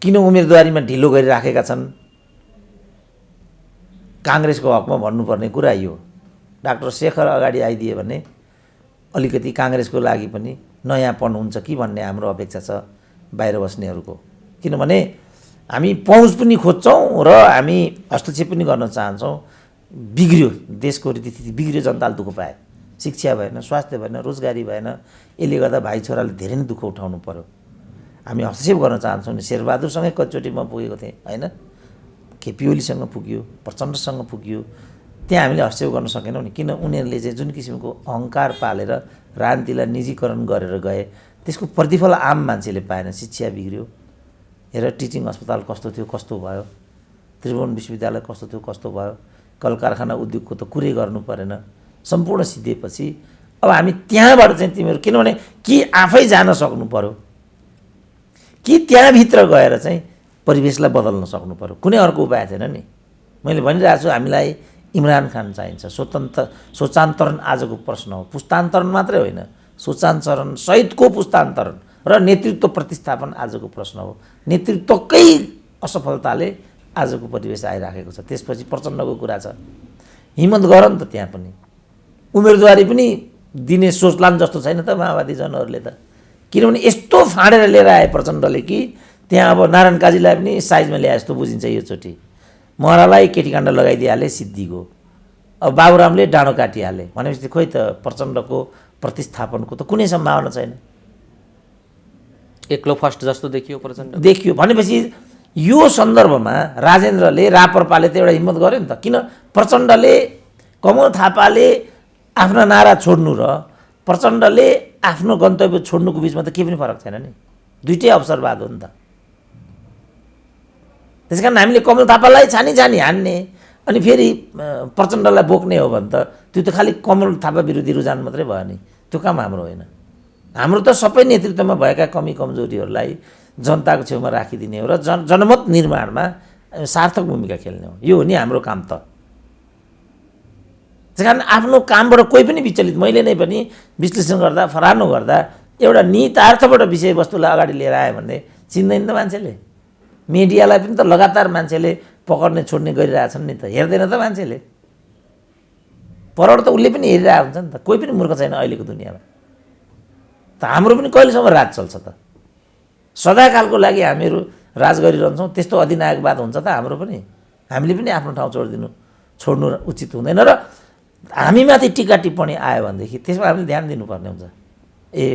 किन उम्मेदवारीमा ढिलो गरिराखेका छन् काङ्ग्रेसको हकमा भन्नुपर्ने कुरा यो डाक्टर शेखर अगाडि आइदिए भने अलिकति काङ्ग्रेसको लागि पनि नयाँपन हुन्छ कि भन्ने हाम्रो अपेक्षा छ बाहिर बस्नेहरूको किनभने हामी पहुँच पनि खोज्छौँ र हामी हस्तक्षेप पनि गर्न चाहन्छौँ बिग्रियो देशको रीतिथिति बिग्रियो जनताले दुःख पाए शिक्षा भएन स्वास्थ्य भएन रोजगारी भएन यसले गर्दा भाइ छोराले धेरै नै दुःख उठाउनु पर्यो हामी हस्तक्षेप गर्न चाहन्छौँ नि शेरबहादुरसँगै कतिचोटि म पुगेको थिएँ होइन केपी ओलीसँग पुग्यो प्रचण्डसँग पुग्यो त्यहाँ हामीले हस्तक्षेप गर्न सकेनौँ नि किन उनीहरूले चाहिँ जुन किसिमको अहङ्कार पालेर राजनीतिलाई निजीकरण गरेर गए त्यसको प्रतिफल आम मान्छेले पाएन शिक्षा बिग्रियो हेर टिचिङ अस्पताल कस्तो थियो कस्तो भयो त्रिभुवन विश्वविद्यालय कस्तो थियो कस्तो भयो कल कारखाना उद्योगको त कुरै गर्नु परेन सम्पूर्ण सिद्धिएपछि अब हामी त्यहाँबाट चाहिँ तिमीहरू किनभने कि आफै जान सक्नु पर्यो कि त्यहाँभित्र गएर चाहिँ परिवेशलाई बदल्न सक्नु पर्यो कुनै अर्को उपाय छैन नि मैले भनिरहेको छु हामीलाई इमरान खान चाहिन्छ सोचान्तरण आजको प्रश्न हो पुस्तान्तरण मात्रै होइन सोचान्तरण सहितको पुस्तान्तरण र नेतृत्व प्रतिस्थापन आजको प्रश्न हो नेतृत्वकै असफलताले आजको परिवेश आइराखेको छ त्यसपछि प्रचण्डको कुरा छ हिम्मत गर नि त त्यहाँ पनि उम्मेदवारी पनि दिने सोचलान जस्तो छैन त माओवादी जनहरूले त किनभने यस्तो फाँडेर लिएर आए प्रचण्डले कि त्यहाँ अब नारायण काजीलाई पनि साइजमा ल्याए जस्तो बुझिन्छ योचोटि महरालाई केटीकाण्ड लगाइदिइहाले सिद्धिको अब बाबुरामले डाँडो काटिहाले भनेपछि खोइ त प्रचण्डको प्रतिस्थापनको त कुनै सम्भावना छैन एक्लो फर्स्ट जस्तो देखियो प्रचण्ड देखियो भनेपछि यो सन्दर्भमा राजेन्द्रले राप्रपाले त एउटा हिम्मत गर्यो नि त किन प्रचण्डले कमल थापाले आफ्ना नारा छोड्नु र प्रचण्डले आफ्नो गन्तव्य छोड्नुको बिचमा त केही पनि फरक छैन नि दुइटै अवसरवाद हो नि त त्यस कारण हामीले कमल थापालाई छानी हान्ने अनि फेरि प्रचण्डलाई बोक्ने हो भने त त्यो त खालि कमल थापा विरोधी रुझान मात्रै भयो नि त्यो काम हाम्रो होइन हाम्रो त सबै नेतृत्वमा भएका कमी कमजोरीहरूलाई जनताको छेउमा राखिदिने हो र जनमत निर्माणमा सार्थक भूमिका खेल्ने हो यो हो नि हाम्रो काम त त्यस कारण आफ्नो कामबाट कोही पनि विचलित मैले नै पनि विश्लेषण गर्दा फरानो गर्दा एउटा निहितार्थबाट विषयवस्तुलाई अगाडि लिएर आयो भने चिन्दैन त मान्छेले मिडियालाई पनि त लगातार मान्छेले पकड्ने छोड्ने गरिरहेछन् नि त हेर्दैन त मान्छेले परबाट त उसले पनि हेरिरहेको हुन्छ नि त कोही पनि मूर्ख छैन अहिलेको दुनियाँमा त हाम्रो पनि कहिलेसम्म राज चल्छ त सदाकालको लागि हामीहरू राज गरिरहन्छौँ त्यस्तो अधिनायकवाद हुन्छ त हाम्रो पनि हामीले पनि आफ्नो ठाउँ छोड्नु उचित हुँदैन र हामीमाथि टिका टिप्पणी आयो भनेदेखि त्यसमा हामीले ध्यान दिनुपर्ने हुन्छ।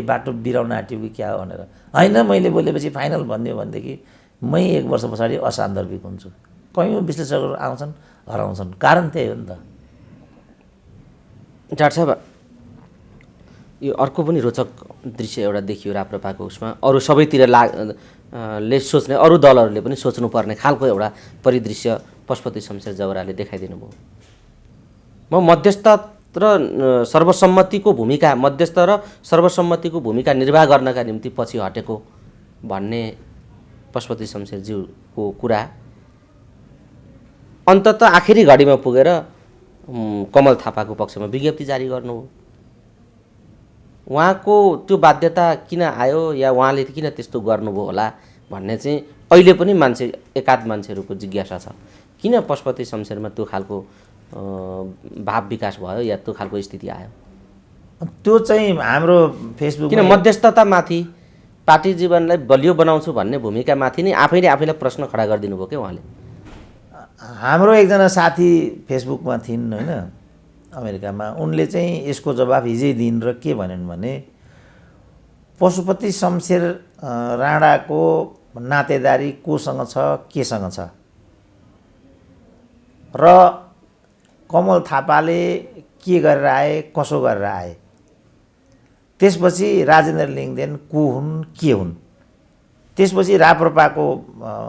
बाटो बिराउन आँट्यो कि क्या हो भनेर होइन, मैले बोलेपछि फाइनल भनिदियो भनेदेखि मै 1 वर्ष पछाडि असान्दर्भिक हुन्छु। कयौँ विश्लेषकहरू आउँछन् हराउँछन्, कारण त्यही हो नि त। डाक्टर साहब, यो अर्को पनि रोचक दृश्य एउटा देखियो राप्रपाको उसमा, अरू सबैतिर ले सोच्ने अरू दलहरूले पनि सोच्नुपर्ने खालको एउटा परिदृश्य पशुपति शमशेर जवराले देखाइदिनु भयो। म मध्यस्थ र सर्वसम्मतिको भूमिका निर्वाह गर्नका निम्ति पछि हटेको भन्ने पशुपति शमशेरज्यूको कुरा अन्ततः आखिरी घडीमा पुगेर कमल थापाको पक्षमा विज्ञप्ति जारी गर्नुभयो। उहाँको त्यो बाध्यता किन आयो या उहाँले किन त्यस्तो गर्नुभयो होला भन्ने चाहिँ अहिले पनि एकाध मान्छेहरूको जिज्ञासा छ। किन पशुपति शमशेरमा त्यो खालको भाव विकास भयो या त्यो खालको स्थिति आयो? त्यो चाहिँ हाम्रो फेसबुक किन मध्यस्थतामाथि पार्टी जीवनलाई बलियो बनाउँछु भन्ने भूमिकामाथि नै आफैले प्रश्न खडा गरिदिनु भयो क्या उहाँले? हाम्रो एकजना साथी फेसबुकमा थिइन् होइन, अमेरिकामा, उनले चाहिँ यसको जवाफ हिजै दिइन् र के भनेन् भने पशुपति शमशेर राणाको नातेदारी कोसँग छ, केसँग छ र कमल थापाले के गरेर आए, कसो गरेर आए, त्यसपछि राजेन्द्र लिङदेन को हुन्, के हुन्, त्यसपछि राप्रपाको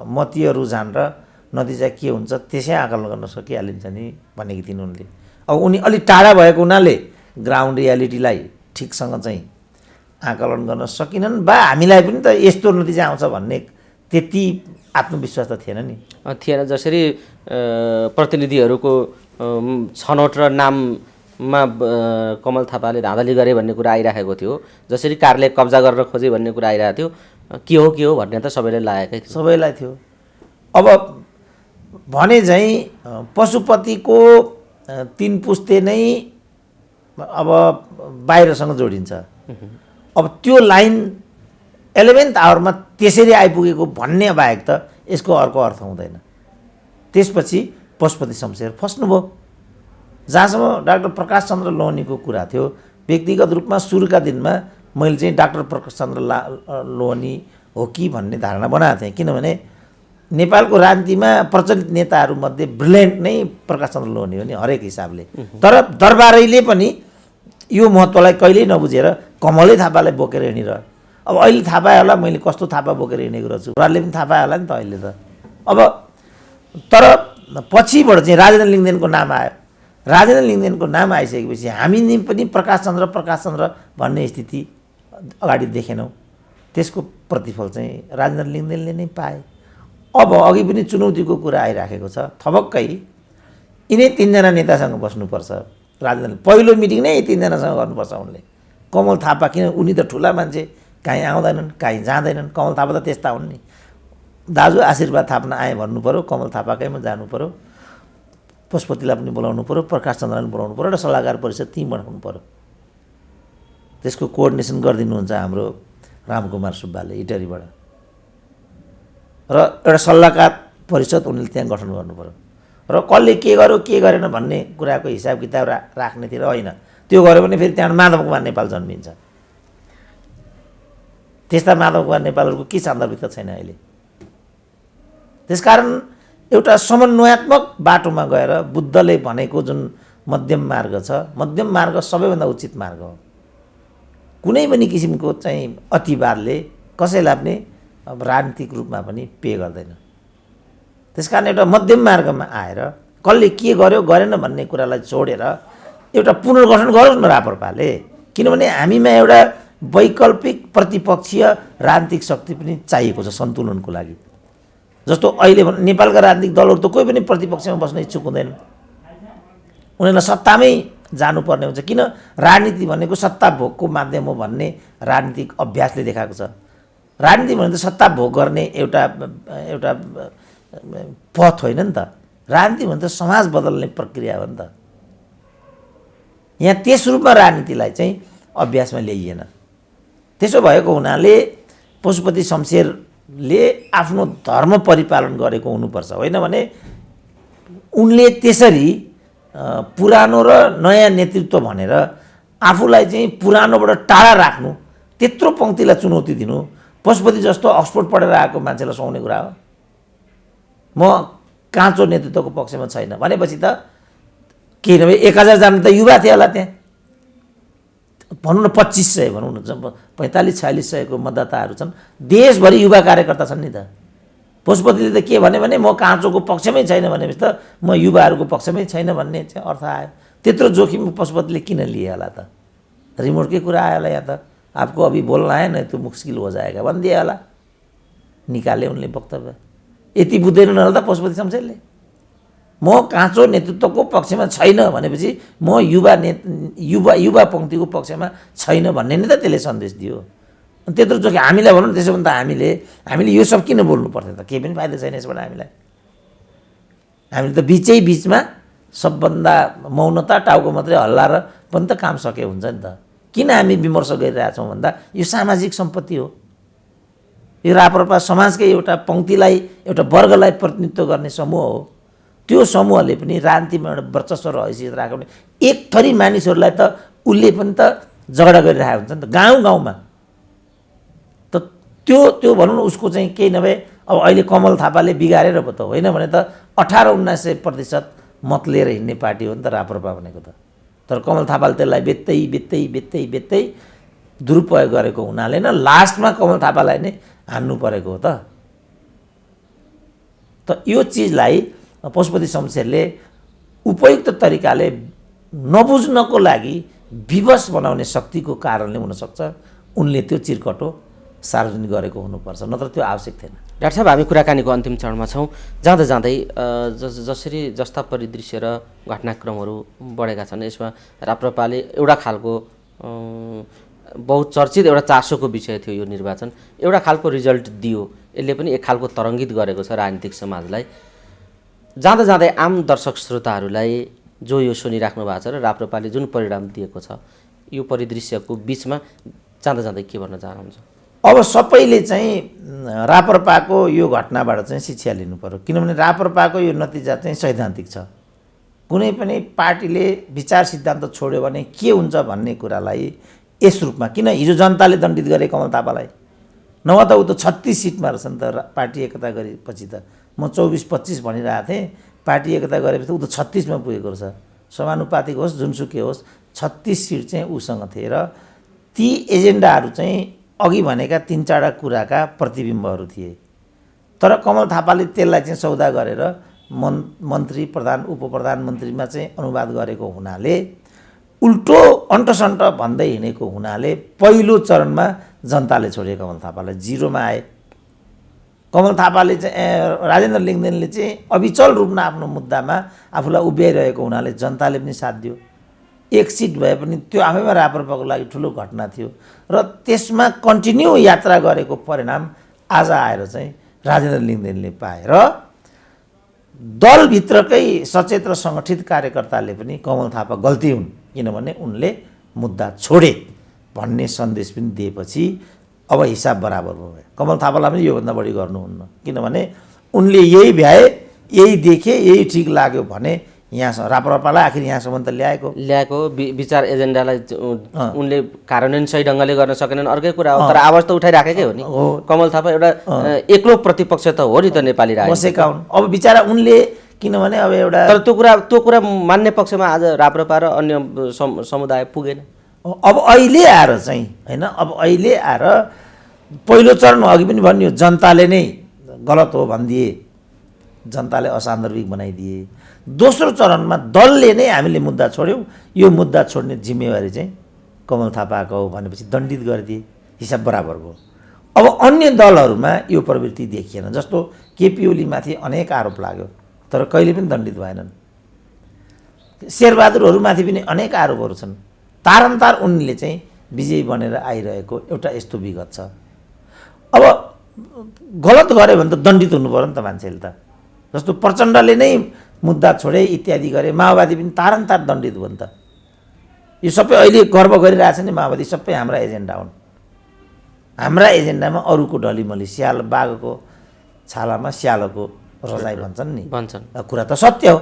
मतीय रुझान र नतिजा के हुन्छ त्यसै आकलन गर्न सकिहालिन्छ नि भनेकी थिइन् उनले। अब उनी अलिक टाढा भएको हुनाले ग्राउन्ड रियालिटीलाई ठिकसँग चाहिँ आकलन गर्न सकिनन् बा हामीलाई पनि त यस्तो नतिजा आउँछ भन्ने त्यति आत्मविश्वास त थिएन नि। थिएन। जसरी प्रतिनिधिहरूको छनौट र नाममा कमल थापाले धाँधली गरे भन्ने कुरा आइराखेको थियो, जसरी कारले कब्जा गरेर खोजे भन्ने कुरा आइरहेको थियो, के हो भन्ने त सबैलाई लागेकै थियो, सबैलाई थियो। अब भने चाहिँ पशुपतिको 3 पुस्ते नै अब बाहिरसँग जोडिन्छ। अब त्यो लाइन 11th आवरमा त्यसरी आइपुगेको भन्ने बाहेक त यसको अर्को अर्थ हुँदैन। त्यसपछि पशुपति शमशेर फस्नुभयो। जहाँसम्म डाक्टर प्रकाश चन्द्र लोहनीको कुरा थियो, व्यक्तिगत रूपमा सुरुका दिनमा मैले चाहिँ डाक्टर प्रकाश चन्द्र लोहनी हो कि भन्ने धारणा बनाएको थिएँ, किनभने नेपालको राजनीतिमा प्रचलित नेताहरूमध्ये ब्रिलियन्ट नै प्रकाश चन्द्र लोहनी हो नि हरेक हिसाबले। तर दरबारैले पनि यो महत्त्वलाई कहिल्यै नबुझेर कमलै थापालाई बोकेर हिँडिरह्यो। अब अहिले थाहा पायो होला मैले कस्तो थापा बोकेर हिँडेको रहेछु, उहाँले पनि थाहा पायो होला नि त अहिले त। अब तर पछिबाट चाहिँ राजेन्द्र लिङदेनको नाम आयो। राजेन्द्र लिङदेनको नाम आइसकेपछि हामी पनि प्रकाश चन्द्र भन्ने स्थिति अगाडि देखेनौँ। त्यसको प्रतिफल चाहिँ राजेन्द्र लिङदेनले नै पाए। अब अघि पनि चुनौतीको कुरा आइराखेको छ, थपक्कै यिनै 3जना नेतासँग बस्नुपर्छ राजेन्द्र। पहिलो मिटिङ नै 3जनासँग गर्नुपर्छ उनले। कमल थापा किन, उनी त ठुला मान्छे, काहीँ आउँदैनन् काहीँ जाँदैनन्। कमल थापा त त्यस्ता हुन् नि, दाजु आशीर्वाद थाप्न आएँ भन्नु पऱ्यो, कमल थापाकैमा जानु पऱ्यो, पशुपतिलाई पनि बोलाउनु पऱ्यो, प्रकाश चन्द्रलाई पनि बोलाउनु पऱ्यो र सल्लाहकार परिषद ती बनाउनु पऱ्यो। त्यसको कोअर्डिनेसन गरिदिनुहुन्छ हाम्रो रामकुमार सुब्बाले इटरीबाट, र एउटा सल्लाहकार परिषद उनले त्यहाँ गठन गर्नु पऱ्यो। र कसले के गर्यो के गरेन भन्ने कुराको हिसाब किताब राख्नेतिर होइन। त्यो गऱ्यो भने फेरि त्यहाँ माधव कुमार नेपाल जन्मिन्छ। त्यस्ता माधव कुमार नेपालहरूको के सान्दर्भिकता छैन अहिले। त्यसकारण एउटा समन्वयात्मक बाटोमा गएर बुद्धले भनेको जुन मध्यम मार्ग छ, मध्यम मार्ग सबैभन्दा उचित मार्ग हो। कुनै पनि किसिमको चाहिँ अतिवादले कसैलाई पनि अब राजनीतिक रूपमा पनि पे गर्दैन। त्यसकारण एउटा मध्यम मार्गमा आएर कसले के गर्यो गरेन भन्ने कुरालाई छोडेर एउटा पुनर्गठन गरोस् न राप्रपाले। किनभने हामीमा एउटा वैकल्पिक प्रतिपक्षीय राजनीतिक शक्ति पनि चाहिएको छ सन्तुलनको लागि। जस्तो अहिले नेपालका राजनीतिक दलहरू त कोही पनि प्रतिपक्षमा बस्न इच्छुक हुँदैन, उनीहरूलाई सत्तामै जानुपर्ने हुन्छ। किन, राजनीति भनेको सत्ता भोगको माध्यम हो भन्ने राजनीतिक अभ्यासले देखाएको छ। राजनीति भने त सत्ता भोग गर्ने एउटा पथ होइन नि त। राजनीति भने त समाज बदल्ने प्रक्रिया हो नि त। यहाँ त्यस रूपमा राजनीतिलाई चाहिँ अभ्यासमा ल्याइएन। त्यसो भएको हुनाले पशुपति शमशेरले आफ्नो धर्म परिपालन गरेको हुनुपर्छ, होइन भने उनले त्यसरी पुरानो र नयाँ नेतृत्व भनेर आफूलाई चाहिँ पुरानोबाट टाढा राख्नु, त्यत्रो पङ्क्तिलाई चुनौती दिनु पशुपति जस्तो अक्सफोर्ड पढेर आएको मान्छेलाई सुहाउने कुरा हो? म काँचो नेतृत्वको पक्षमा छैन भनेपछि त के नभए 1000 जना त युवा थिए होला त्यहाँ, भनौँ न 2500 भनौँ न 45-4600 को मतदाताहरू छन्, देशभरि युवा कार्यकर्ता छन् नि त। पशुपतिले त के भने म काँचोको पक्षमै छैन भनेपछि त म युवाहरूको पक्षमै छैन भन्ने चाहिँ अर्थ आयो। त्यत्रो जोखिम पशुपतिले किन लिए होला त? रिमोटकै कुरा आयो होला, यहाँ त आपको अभी बोल्न आएन तो मुस्किल हो जाएगा भनिदिए होला, निकाले उनले वक्तव्य। यति बुझ्दैनन् होला त पशुपति शमशेरले? म काँचो नेतृत्वको पक्षमा छैन भनेपछि म युवा पङ्क्तिको पक्षमा छैन भन्ने नै त त्यसले सन्देश दियो। अनि त्यत्रो जोखिम हामीलाई भनौँ न, त्यसो भने त हामीले यो सब किन बोल्नु पर्थ्यो त? केही पनि फाइदा छैन यसबाट हामीलाई। हामीले त बिचमा सबभन्दा मौनता, टाउको मात्रै हल्लाएर पनि त काम सके हुन्छ नि त। किन हामी विमर्श गरिरहेछौँ भन्दा यो सामाजिक सम्पत्ति हो। यो राप्रपा समाजकै एउटा पङ्क्तिलाई, एउटा वर्गलाई प्रतिनिधित्व गर्ने समूह हो। त्यो समूहले पनि राजनीतिमा एउटा वर्चस्व र हैसियत राख्यो भने एक थरी मानिसहरूलाई त उसले पनि त झगडा गरिरहेको हुन्छ नि त गाउँमा। त त्यो भनौँ न उसको चाहिँ केही नभए अब अहिले कमल थापाले बिगारेर पो त होइन भने त 18-19% मत लिएर हिँड्ने पार्टी हो नि त राप्रपा भनेको त। तर कमल थापाले त्यसलाई बेत्तै दुरुपयोग गरेको हुनाले न लास्टमा कमल थापालाई नै हान्नु परेको हो त। त यो चिजलाई पशुपति शमशेरले उपयुक्त तरिकाले नबुझ्नको लागि विवश बनाउने शक्तिको कारणले हुनसक्छ उनले त्यो चिरकटो सार्वजनिक गरेको हुनुपर्छ, नत्र त्यो आवश्यक थिएन। डाक्टर साहब, हामी कुराकानीको अन्तिम चरणमा छौँ। जाँदै जसरी जस्ता परिदृश्य र घटनाक्रमहरू बढेका छन्, यसमा राप्रपाले एउटा खालको बहुत चर्चित एउटा चासोको विषय थियो यो निर्वाचन, एउटा खालको रिजल्ट दियो, यसले पनि एक खालको तरङ्गित गरेको छ राजनीतिक समाजलाई। जाँदै आम दर्शक श्रोताहरूलाई जो यो सुनिराख्नु भएको छ र राप्रपाले जुन परिणाम दिएको छ, यो परिदृश्यको बिचमा जाँदै के भन्न चाहनुहुन्छ? अब सबैले चाहिँ राप्रपाको यो घटनाबाट चाहिँ शिक्षा लिनु पर्यो, किनभने राप्रपाको यो नतिजा चाहिँ सैद्धान्तिक छ। कुनै पनि पार्टीले विचार सिद्धान्त छोड्यो भने के हुन्छ भन्ने कुरालाई यस रूपमा, किन हिजो जनताले दण्डित गरे कमल थापालाई, नभए त ऊ त 36 सिटमा रहेछ नि त। पार्टी एकता गरेपछि त म 24-25 भनिरहेको थिएँ, पार्टी एकता गरेपछि ऊ त 36 मा पुगेको रहेछ। समानुपातिक होस् जुनसुकै होस् 36 सिट चाहिँ उसँग थिए र ती एजेन्डाहरू चाहिँ अघि भनेका 3-4 कुराका प्रतिबिम्बहरू थिए। तर कमल थापाले त्यसलाई चाहिँ सौदा गरेर मन्त्री, प्रधान, उपप्रधानमन्त्रीमा चाहिँ अनुवाद गरेको हुनाले, उल्टो अन्टसन्ट भन्दै हिँडेको हुनाले पहिलो चरणमा जनताले छोडे कमल थापालाई, 0 मा आए। कमल थापाले चाहिँ राजेन्द्र लिङ्गदेनले चाहिँ अविचल रूपमा आफ्नो मुद्दामा आफूलाई उभ्याइरहेको हुनाले जनताले पनि साथ दियो। एक सिट भए पनि त्यो आफैमा राप्रपाको लागि ठुलो घटना थियो र त्यसमा कन्टिन्यू यात्रा गरेको परिणाम आज आएर चाहिँ राजेन्द्र लिङ्गदेनले पाए र दलभित्रकै सचेत र सङ्गठित कार्यकर्ताले पनि कमल थापा गल्ती हुन् किनभने उनले मुद्दा छोडे भन्ने सन्देश पनि दिएपछि अब हिसाब बराबर भयो। कमल थापालाई पनि योभन्दा बढी गर्नुहुन्न, किनभने उनले यही भ्याए, यही देखे, यही ठिक लाग्यो भने यहाँ राप्रपालाई आखिर यहाँसम्म त ल्याएको विचार एजेन्डालाई उनले कार्यान्वयन सही ढङ्गले गर्न सकेनन्, अर्कै कुरा हो। तर आवाज त उठाइराखेकै हो नि। कमल थापा एउटा एक्लो प्रतिपक्ष त हो नि त नेपाली राजनीति बसेका हुन्। अब बिचरा उनले किनभने अब एउटा तर त्यो कुरा मान्ने पक्षमा आज राप्रपा र अन्य समुदाय पुगेन। अब अहिले आएर चाहिँ होइन, अब अहिले आएर पहिलो चरण अघि पनि भनियो जनताले नै गलत हो भनिदिए, जनताले असान्दर्भिक बनाइदिए। दोस्रो चरणमा दलले नै हामीले मुद्दा छोड्यौँ, यो मुद्दा छोड्ने जिम्मेवारी चाहिँ कमल थापाको हो भनेपछि दण्डित गरिदिए, हिसाब बराबर भयो। अब अन्य दलहरूमा यो प्रवृत्ति देखिएन, जस्तो केपी ओलीमाथि अनेक आरोप लाग्यो तर कहिले पनि दण्डित भएनन्। शेरबहादुरहरूमाथि पनि अनेक आरोपहरू छन्, तारन्तार उनले चाहिँ विजयी बनेर आइरहेको एउटा यस्तो विगत छ। अब गलत गऱ्यो भने त दण्डित हुनु पर्यो नि त मान्छेले त। जस्तो प्रचण्डले नै मुद्दा छोडे इत्यादि गरे, माओवादी पनि तारन्तार दण्डित भयो नि त। यो सबै अहिले गर्व गरिरहेछ नि माओवादी सबै हाम्रा एजेन्डा हुन्। हाम्रा एजेन्डामा अरूको ढलिमली, बाघको छालामा स्यालको रजाइ भन्छन् नि, कुरा त सत्य हो।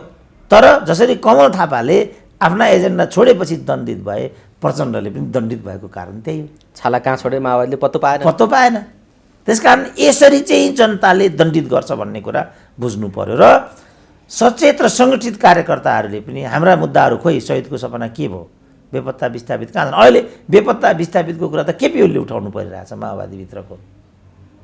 तर जसरी कमल थापाले आफ्ना एजेन्डा छोडेपछि दण्डित भए प्रचण्डले पनि दण्डित भएको कारण त्यही हो। छाला कहाँ छोडे माओवादीले पत्तो पाएन। पत्तो पाएन। त्यसकारण यसरी चाहिँ जनताले दण्डित गर्छ भन्ने कुरा बुझ्नु पर्यो र सचेत र सङ्गठित कार्यकर्ताहरूले पनि हाम्रा मुद्दाहरू खोइ शहीदको सपना के भयो, बेपत्ता विस्थापित कहाँ छन्। अहिले बेपत्ता विस्थापितको कुरा त केपी ओलीले उठाउनु परिरहेछ माओवादीभित्रको,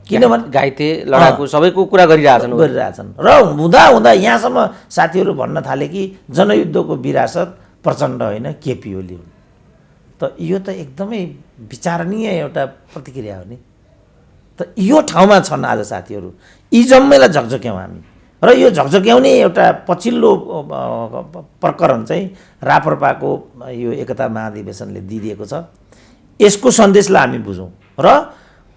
किनभने घाइते लडाकु सबैको कुरा गरिरहेछन् र हुँदा हुँदा यहाँसम्म साथीहरू भन्न थाले कि जनयुद्धको विरासत प्रचण्ड होइन केपी ओली हुन्। त यो त एकदमै विचारणीय एउटा प्रतिक्रिया हो नि। त यो ठाउँमा छन् आज साथीहरू, यी जम्मैलाई झकझक्यौँ हामी र यो झकझक्याउने एउटा पछिल्लो प्रकरण चाहिँ राप्रपाको यो एकता महाधिवेशनले दिइदिएको छ। यसको सन्देशलाई हामी बुझौँ र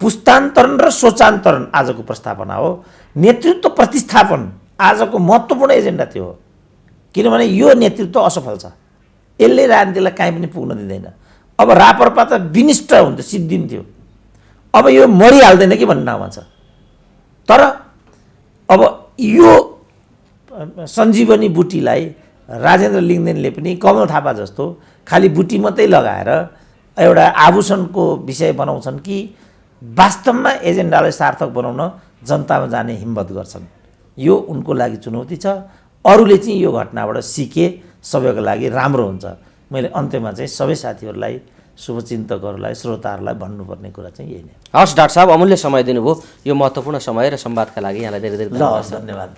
पुस्तान्तरण र सोचान्तरण आजको प्रस्तावना हो। नेतृत्व प्रतिस्थापन आजको महत्त्वपूर्ण एजेन्डा त्यो हो, किनभने यो नेतृत्व असफल छ, यसले राजनीतिलाई काहीँ पनि पुग्न दिँदैन। अब राप्रपा त विनिष्ट हुन्थ्यो, सिद्धिन्थ्यो, अब यो मरिहाल्दैन कि भन्ने ठाउँमा छ। तर अब यो सञ्जीवनी बुटीलाई राजेन्द्र लिङ्गदेनले पनि कमल थापा जस्तो खालि बुटी मात्रै लगाएर एउटा आभूषणको विषय बनाउँछन् कि वास्तवमा एजेन्डालाई सार्थक बनाउन जनतामा जाने हिम्मत गर्छन्। यो उनको लागि चुनौती छ। अरूले चाहिँ यो घटनाबाट सिके सबैको लागि राम्रो हुन्छ। मैले अन्त्यमा चाहिँ सबै साथीहरूलाई, शुभचिन्तकहरूलाई, श्रोताहरूलाई भन्नुपर्ने कुरा चाहिँ यही नै। हस् डाक्टर साहब, अमूल्य समय दिनुभयो। यो महत्त्वपूर्ण समय र संवादका लागि यहाँलाई धेरै धेरै धन्यवाद।